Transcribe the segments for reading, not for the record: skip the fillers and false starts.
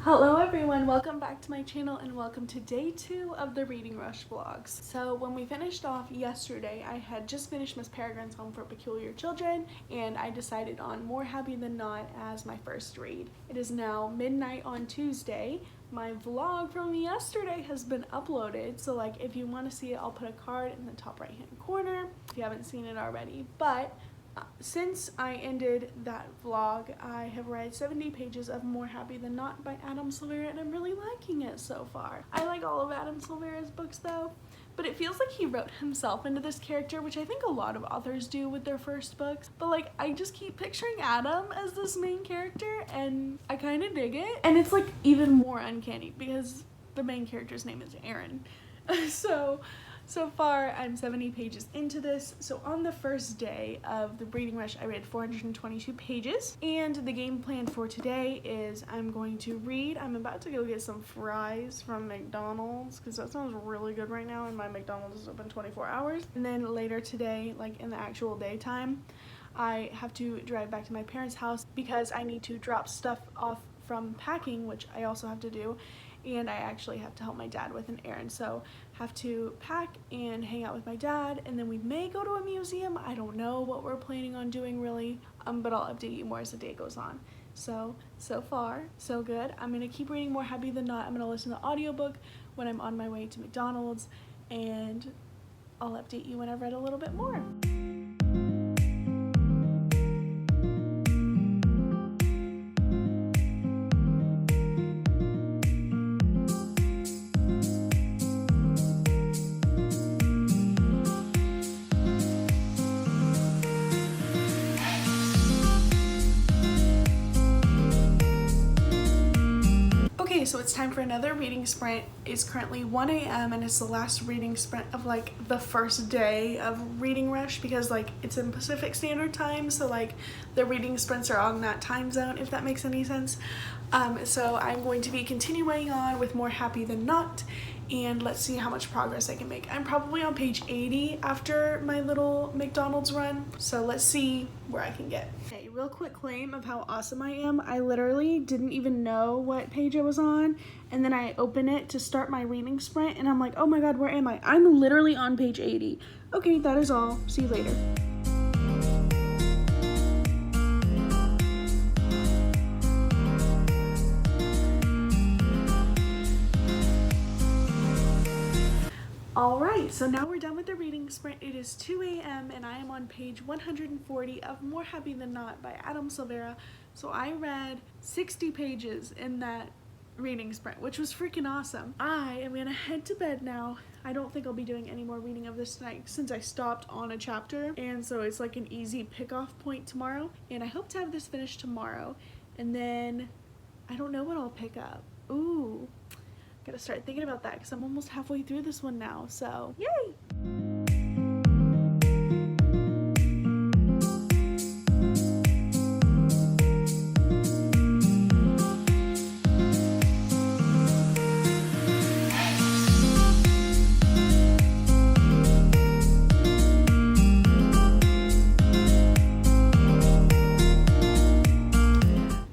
Hello everyone, welcome back to my channel and welcome to day 2 of the Reading Rush vlogs. So when we finished off yesterday, I had just finished Miss Peregrine's Home for Peculiar Children and I decided on More Happy Than Not as my first read. It is now midnight on Tuesday. My vlog from yesterday has been uploaded, so like if you want to see it, I'll put a card in the top right hand corner if you haven't seen it already. But since I ended that vlog, I have read 70 pages of More Happy Than Not by Adam Silvera, and I'm really liking it so far. I like all of Adam Silvera's books though, but it feels like he wrote himself into this character, which I think a lot of authors do with their first books. But like, I just keep picturing Adam as this main character, and I kind of dig it. And it's like even more uncanny because the main character's name is Aaron. So far, I'm 70 pages into this. So on the first day of the Reading Rush, I read 422 pages. And the game plan for today is I'm going to read. I'm about to go get some fries from McDonald's because that sounds really good right now and my McDonald's is open 24 hours. And then later today, like in the actual daytime, I have to drive back to my parents' house because I need to drop stuff off from packing, which I also have to do. And I actually have to help my dad with an errand, so have to pack and hang out with my dad, and then we may go to a museum. I don't know what we're planning on doing really, but I'll update you more as the day goes on. So far, so good. I'm gonna keep reading More Happy Than Not. I'm gonna listen to the audiobook when I'm on my way to McDonald's, and I'll update you when I've read a little bit more. So it's time for another reading sprint. It's currently 1 a.m. and it's the last reading sprint of like the first day of Reading Rush because like it's in Pacific Standard Time, so like the reading sprints are on that time zone, if that makes any sense. So I'm going to be continuing on with More Happy Than Not, and let's see how much progress I can make. I'm probably on page 80 after my little McDonald's run, so let's see where I can get. Okay, real quick claim of how awesome I am. I literally didn't even know what page I was on, and then I open it to start my reading sprint, and I'm like, oh my god, where am I? I'm literally on page 80. Okay, that is all. See you later. Alright, so now we're done with the reading sprint. It is 2 a.m. and I am on page 140 of More Happy Than Not by Adam Silvera. So I read 60 pages in that reading sprint, which was freaking awesome. I am gonna head to bed now. I don't think I'll be doing any more reading of this tonight since I stopped on a chapter, and so it's like an easy pick-off point tomorrow. And I hope to have this finished tomorrow, and then I don't know what I'll pick up. Ooh. Gotta start thinking about that because I'm almost halfway through this one now, so yay!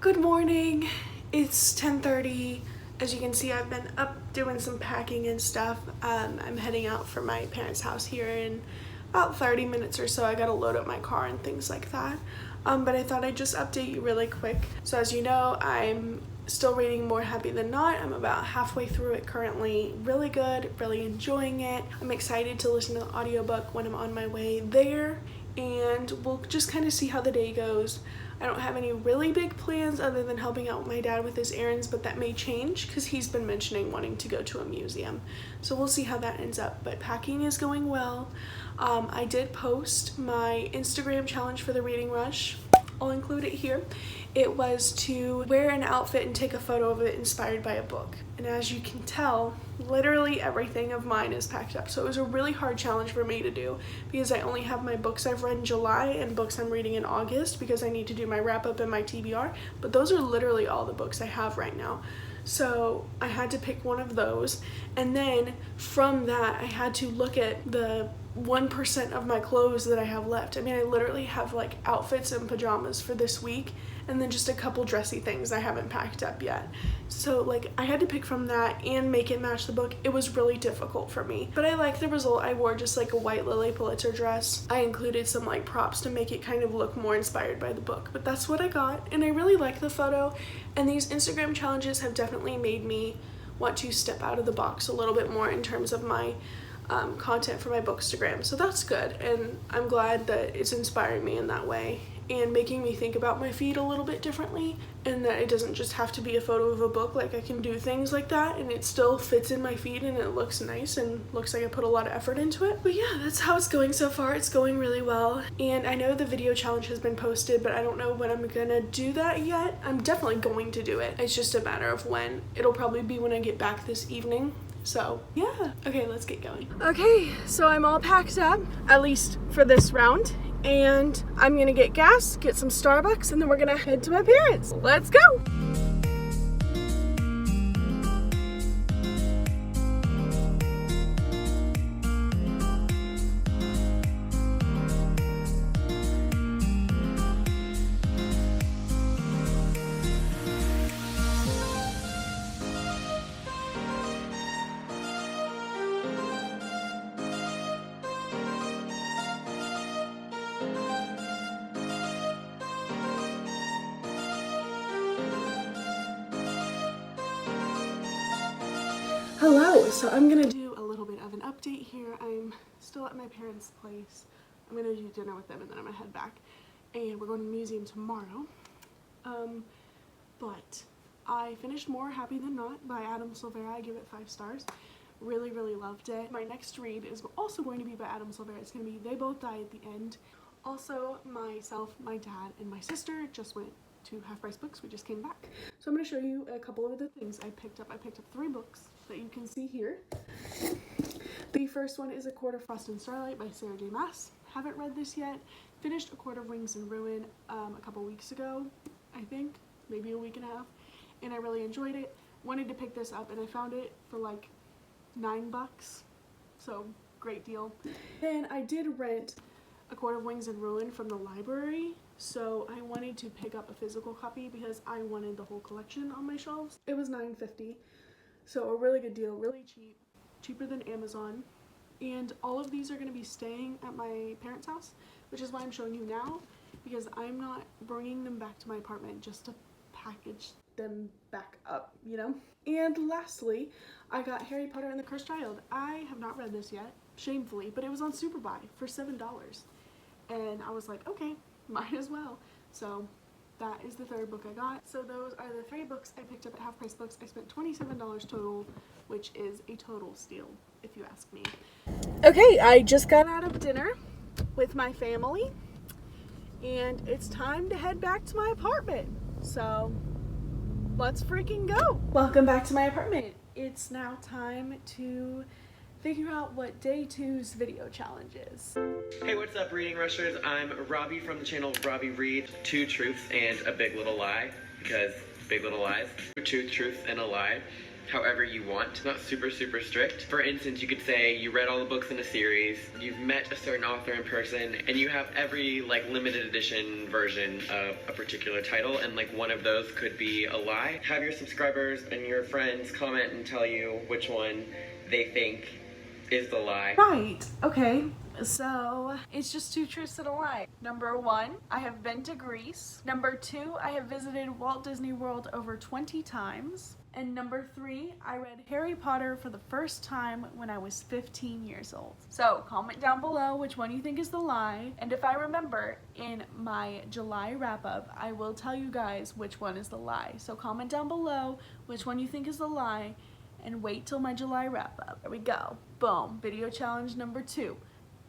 Good morning, it's 10:30. As you can see, I've been up doing some packing and stuff. I'm heading out from my parents' house here in about 30 minutes or so. I gotta load up my car and things like that. But I thought I'd just update you really quick. So as you know, I'm still reading More Happy Than Not. I'm about halfway through it currently. Really good, really enjoying it. I'm excited to listen to the audiobook when I'm on my way there. And we'll just kind of see how the day goes. I don't have any really big plans other than helping out my dad with his errands, but that may change because he's been mentioning wanting to go to a museum. So we'll see how that ends up, but packing is going well. I did post my Instagram challenge for the Reading Rush. I'll include it here. It was to wear an outfit and take a photo of it inspired by a book. And as you can tell, literally everything of mine is packed up. So it was a really hard challenge for me to do because I only have my books I've read in July and books I'm reading in August because I need to do my wrap up and my TBR. But those are literally all the books I have right now. So I had to pick one of those, and then from that I had to look at the 1% of my clothes that I have left. I mean, I literally have like outfits and pajamas for this week, and then just a couple dressy things I haven't packed up yet. So like I had to pick from that and make it match the book. It was really difficult for me, but I like the result. I wore just like a white Lily Pulitzer dress. I included some like props to make it kind of look more inspired by the book, but that's what I got, and I really like the photo. And these Instagram challenges have definitely made me want to step out of the box a little bit more in terms of my content for my Bookstagram. So that's good, and I'm glad that it's inspiring me in that way and making me think about my feed a little bit differently, and that it doesn't just have to be a photo of a book. Like I can do things like that and it still fits in my feed and it looks nice and looks like I put a lot of effort into it. But yeah, that's how it's going so far. It's going really well, and I know the video challenge has been posted, but I don't know when I'm gonna do that yet. I'm definitely going to do it. It's just a matter of when. It'll probably be when I get back this evening. So yeah, okay, let's get going. Okay, so I'm all packed up, at least for this round, and I'm gonna get gas, get some Starbucks, and then we're gonna head to my parents'. Let's go. Hello, so I'm gonna do a little bit of an update here. I'm still at my parents' place. I'm gonna do dinner with them and then I'm gonna head back. And we're going to the museum tomorrow. But I finished More Happy Than Not by Adam Silvera. I give it 5 stars. Really, really loved it. My next read is also going to be by Adam Silvera. It's gonna be They Both Die at the End. Also, myself, my dad, and my sister just went to Half Price Books. We just came back. So I'm going to show you a couple of the things I picked up. I picked up 3 books that you can see here. The first one is A Court of Frost and Starlight by Sarah J. Maas. Haven't read this yet. Finished A Court of Wings and Ruin a couple weeks ago, I think, maybe a week and a half, and I really enjoyed it. Wanted to pick this up and I found it for like $9, so great deal. Then I did rent A Court of Wings and Ruin from the library, so I wanted to pick up a physical copy because I wanted the whole collection on my shelves. It was $9.50, so a really good deal, really cheap, cheaper than Amazon. And all of these are going to be staying at my parents' house, which is why I'm showing you now, because I'm not bringing them back to my apartment just to package them back up, you know? And lastly, I got Harry Potter and the Cursed Child. I have not read this yet, shamefully, but it was on Superbuy for $7. And I was like, okay, might as well. So that is the 3rd book I got. So those are the 3 books I picked up at Half Price Books. I spent $27 total, which is a total steal, if you ask me. Okay, I just got out of dinner with my family, and it's time to head back to my apartment. So let's freaking go. Welcome back to my apartment. It's now time to figure out what day 2's video challenge is. Hey, what's up, Reading Rushers? I'm Robbie from the channel Robbie Reads. 2 truths and a big little lie, because big little lies. 2 truths and a lie, however you want. Not super strict. For instance, you could say you read all the books in a series, you've met a certain author in person, and you have every like limited edition version of a particular title, and like one of those could be a lie. Have your subscribers and your friends comment and tell you which one they think is the lie. Right, okay. So it's just 2 truths and a lie. Number 1, I have been to Greece. Number 2, I have visited Walt Disney World over 20 times. And number 3, I read Harry Potter for the first time when I was 15 years old. So comment down below which one you think is the lie. And if I remember, in my July wrap-up, I will tell you guys which one is the lie. So comment down below which one you think is the lie, and wait till my July wrap-up. There we go. Boom. Video challenge number 2.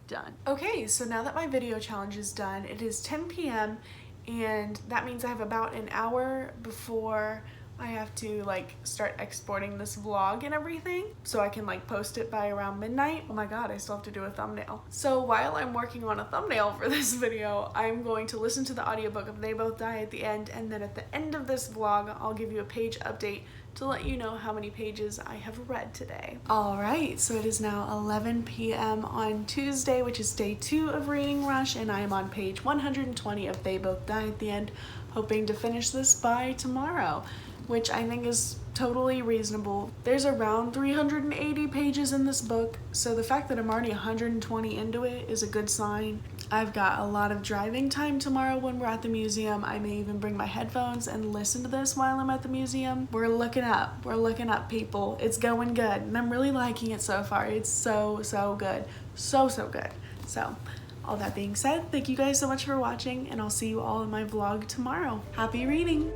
Done. Okay, so now that my video challenge is done, it is 10 p.m. and that means I have about an hour before I have to like start exporting this vlog and everything so I can like post it by around midnight. Oh my god, I still have to do a thumbnail. So while I'm working on a thumbnail for this video, I'm going to listen to the audiobook of They Both Die at the end, and then at the end of this vlog, I'll give you a page update to let you know how many pages I have read today. Alright, so it is now 11 p.m. on Tuesday, which is day 2 of Reading Rush, and I am on page 120 of They Both Die at the end, hoping to finish this by tomorrow, which I think is totally reasonable. There's around 380 pages in this book, so the fact that I'm already 120 into it is a good sign. I've got a lot of driving time tomorrow when we're at the museum. I may even bring my headphones and listen to this while I'm at the museum. We're looking up, people. It's going good, and I'm really liking it so far. It's so good. So good. So, all that being said, thank you guys so much for watching, and I'll see you all in my vlog tomorrow. Happy reading!